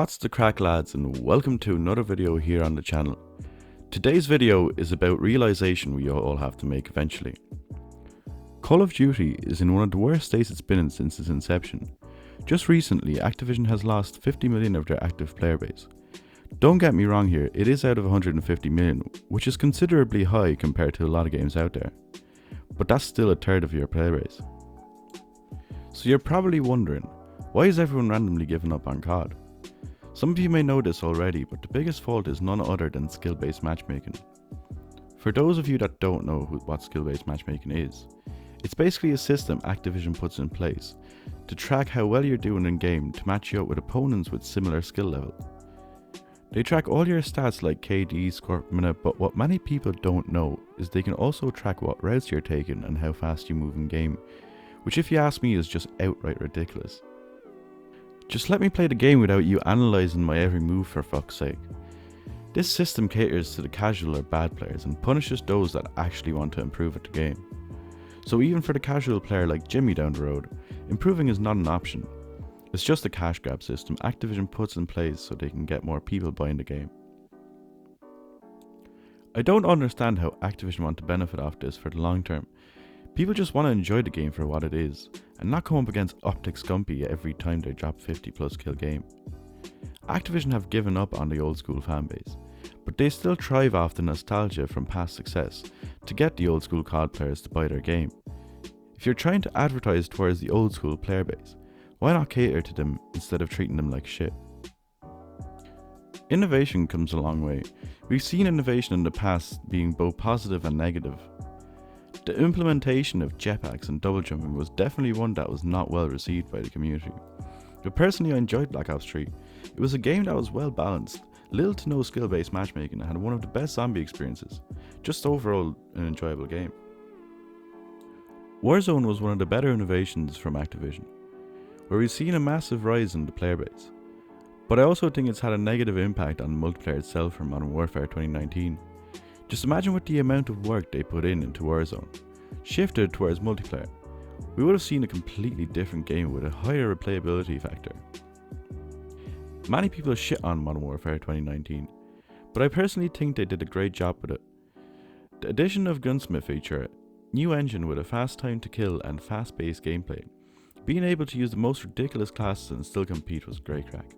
What's the crack, lads, and welcome to another video here on the channel. Today's video is about realization we all have to make eventually. Call of Duty is in one of the worst states it's been in since its inception. Just recently, Activision has lost 50 million of their active player base. Don't get me wrong here, it is out of 150 million, which is considerably high compared to a lot of games out there. But that's still a third of your player base. So you're probably wondering, why is everyone randomly giving up on COD? Some of you may know this already, but the biggest fault is none other than skill-based matchmaking. For those of you that don't know what skill-based matchmaking is, it's basically a system Activision puts in place to track how well you're doing in game to match you up with opponents with similar skill level. They track all your stats like KD, score per minute, but what many people don't know is they can also track what routes you're taking and how fast you move in game, which if you ask me is just outright ridiculous. Just let me play the game without you analysing my every move, for fuck's sake. This system caters to the casual or bad players and punishes those that actually want to improve at the game. So even for the casual player like Jimmy down the road, improving is not an option. It's just a cash grab system Activision puts in place so they can get more people buying the game. I don't understand how Activision want to benefit off this for the long term. People just want to enjoy the game for what it is, and not come up against Optic Scumpy every time they drop 50 plus kill game. Activision have given up on the old school fanbase, but they still thrive off the nostalgia from past success to get the old school COD players to buy their game. If you're trying to advertise towards the old school player base, why not cater to them instead of treating them like shit? Innovation comes a long way. We've seen innovation in the past being both positive and negative. The implementation of jetpacks and double jumping was definitely one that was not well received by the community. But personally, I enjoyed Black Ops 3. It was a game that was well balanced, little to no skill based matchmaking, and had one of the best zombie experiences. Just overall an enjoyable game. Warzone was one of the better innovations from Activision, where we've seen a massive rise in the player base. But I also think it's had a negative impact on the multiplayer itself for Modern Warfare 2019. Just imagine what the amount of work they put into Warzone shifted towards multiplayer. We would have seen a completely different game with a higher replayability factor. Many people shit on Modern Warfare 2019, but I personally think they did a great job with it. The addition of Gunsmith feature, new engine with a fast time to kill and fast paced gameplay, being able to use the most ridiculous classes and still compete was great crack.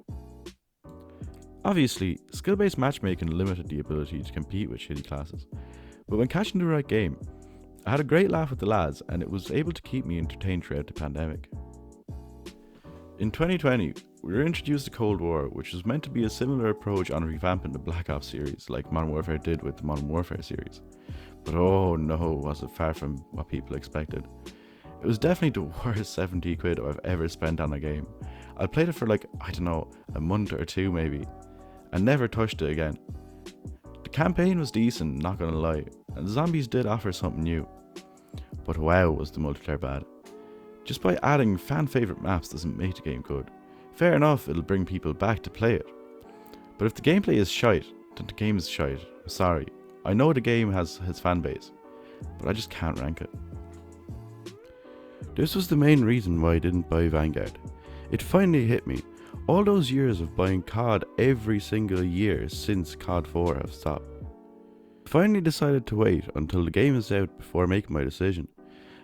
Obviously, skill-based matchmaking limited the ability to compete with shitty classes, but when catching the right game, I had a great laugh with the lads and it was able to keep me entertained throughout the pandemic. In 2020, we were introduced to Cold War, which was meant to be a similar approach on revamping the Black Ops series like Modern Warfare did with the Modern Warfare series. But oh no, was it far from what people expected. It was definitely the worst 70 quid I've ever spent on a game. I played it for like, I don't know, a month or two maybe, and never touched it again. The campaign was decent, not gonna lie, and the zombies did offer something new. But wow, was the multiplayer bad. Just by adding fan favourite maps doesn't make the game good. Fair enough, it'll bring people back to play it. But if the gameplay is shite, then the game is shite. I'm sorry. I know the game has his fan base, but I just can't rank it. This was the main reason why I didn't buy Vanguard. It finally hit me. All those years of buying COD every single year since COD 4 have stopped. I finally decided to wait until the game is out before making my decision,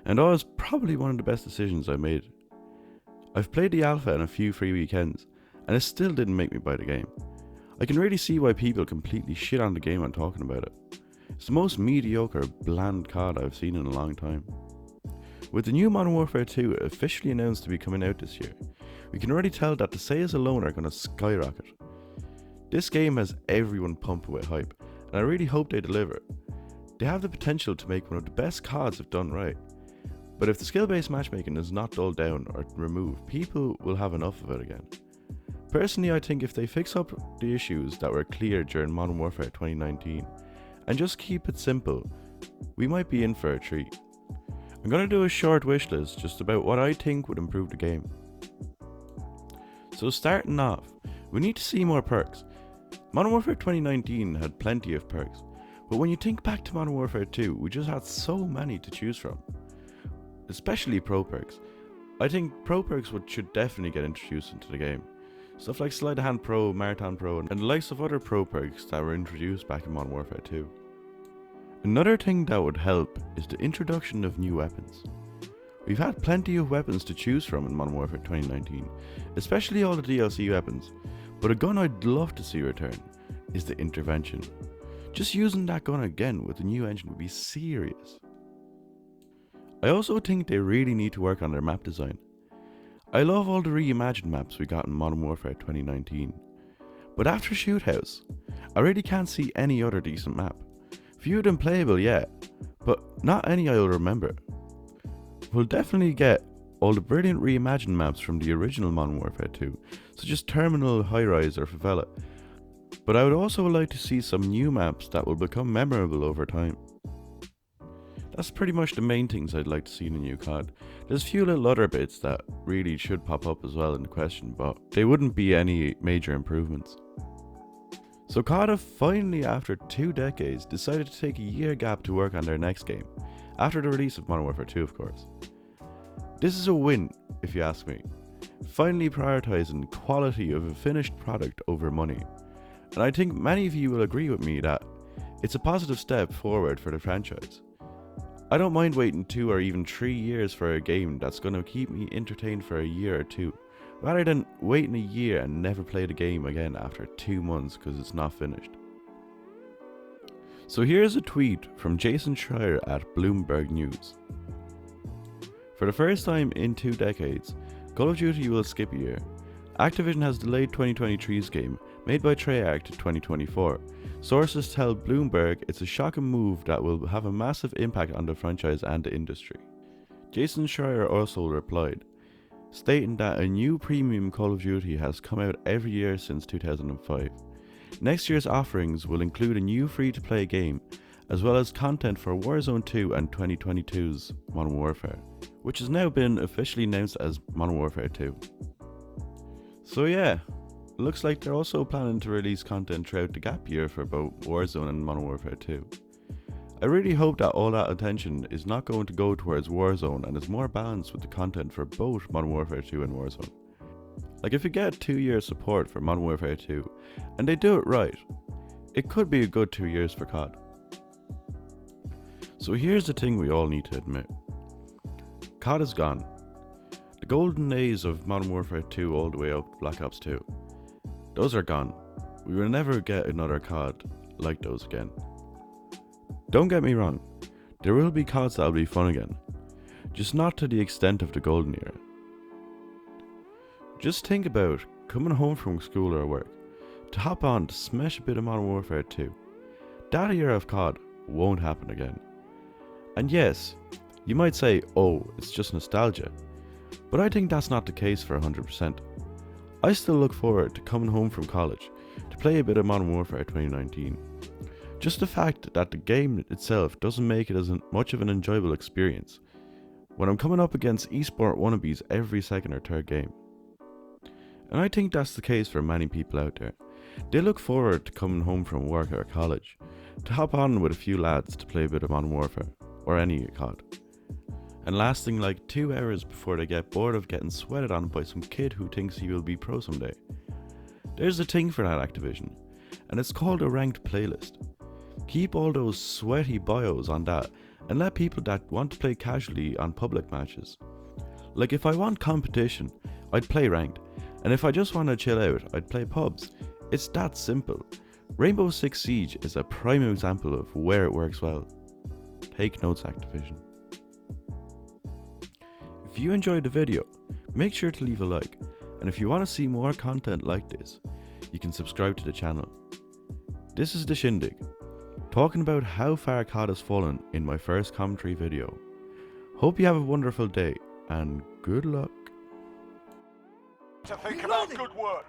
and that was probably one of the best decisions I made. I've played the alpha in a few free weekends, and it still didn't make me buy the game. I can really see why people completely shit on the game when talking about it. It's the most mediocre, bland COD I've seen in a long time. With the new Modern Warfare 2 officially announced to be coming out this year, we can already tell that the sales alone are going to skyrocket. This game has everyone pumped with hype, and I really hope they deliver. They have the potential to make one of the best CODs if done right. But if the skill-based matchmaking is not dulled down or removed, people will have enough of it again. Personally, I think if they fix up the issues that were clear during Modern Warfare 2019, and just keep it simple, we might be in for a treat. I'm going to do a short wish list just about what I think would improve the game. So starting off, we need to see more perks. Modern Warfare 2019 had plenty of perks, but when you think back to Modern Warfare 2, we just had so many to choose from. Especially pro perks. I think pro perks should definitely get introduced into the game. Stuff like Sleight of Hand Pro, Marathon Pro, and the likes of other pro perks that were introduced back in Modern Warfare 2. Another thing that would help is the introduction of new weapons. We've had plenty of weapons to choose from in Modern Warfare 2019, especially all the DLC weapons, but a gun I'd love to see return is the Intervention. Just using that gun again with a new engine would be serious. I also think they really need to work on their map design. I love all the reimagined maps we got in Modern Warfare 2019, but after Shoot House, I really can't see any other decent map. Few of them playable, yeah, but not any I'll remember. We'll definitely get all the brilliant reimagined maps from the original Modern Warfare 2, such as Terminal, High Rise or Favela, but I would also like to see some new maps that will become memorable over time. That's pretty much the main things I'd like to see in a new COD. There's a few little other bits that really should pop up as well in the question, but they wouldn't be any major improvements. So COD have finally, after 2 decades, decided to take a year gap to work on their next game, after the release of Modern Warfare 2 of course. This is a win, if you ask me. Finally prioritising quality of a finished product over money. And I think many of you will agree with me that it's a positive step forward for the franchise. I don't mind waiting 2 or even 3 years for a game that's going to keep me entertained for a year or 2, rather than waiting a year and never play the game again after 2 months because it's not finished. So here's a tweet from Jason Schreier at Bloomberg News. For the first time in 2 decades, Call of Duty will skip a year. Activision has delayed 2023's game, made by Treyarch, to 2024. Sources tell Bloomberg it's a shocking move that will have a massive impact on the franchise and the industry. Jason Schreier also replied, stating that a new premium Call of Duty has come out every year since 2005. Next year's offerings will include a new free-to-play game, as well as content for Warzone 2 and 2022's Modern Warfare, which has now been officially announced as Modern Warfare 2. So yeah, looks like they're also planning to release content throughout the gap year for both Warzone and Modern Warfare 2. I really hope that all that attention is not going to go towards Warzone and is more balanced with the content for both Modern Warfare 2 and Warzone. Like if you get 2 years support for Modern Warfare 2 and they do it right, it could be a good 2 years for COD. So here's the thing we all need to admit. COD is gone. The golden days of Modern Warfare 2 all the way up to Black Ops 2. Those are gone. We will never get another COD like those again. Don't get me wrong, there will be CODs that will be fun again, just not to the extent of the golden era. Just think about coming home from school or work, to hop on to smash a bit of Modern Warfare 2. That era of COD won't happen again. And yes, you might say, oh, it's just nostalgia, but I think that's not the case for 100%. I still look forward to coming home from college to play a bit of Modern Warfare 2019. Just the fact that the game itself doesn't make it as much of an enjoyable experience when I'm coming up against esport wannabes every second or third game. And I think that's the case for many people out there. They look forward to coming home from work or college to hop on with a few lads to play a bit of Modern Warfare or any COD, and lasting like 2 hours before they get bored of getting sweated on by some kid who thinks he will be pro someday. There's a thing for that, Activision, and it's called a ranked playlist. Keep all those sweaty bios on that and let people that want to play casually on public matches. Like if I want competition, I'd play ranked, and if I just want to chill out, I'd play pubs. It's that simple. Rainbow Six Siege is a prime example of where it works well. Take notes, Activision. If you enjoyed the video, make sure to leave a like, and if you want to see more content like this, you can subscribe to the channel. This is The Shindig, talking about how far COD has fallen in my first commentary video. Hope you have a wonderful day, and good luck. To think about good work.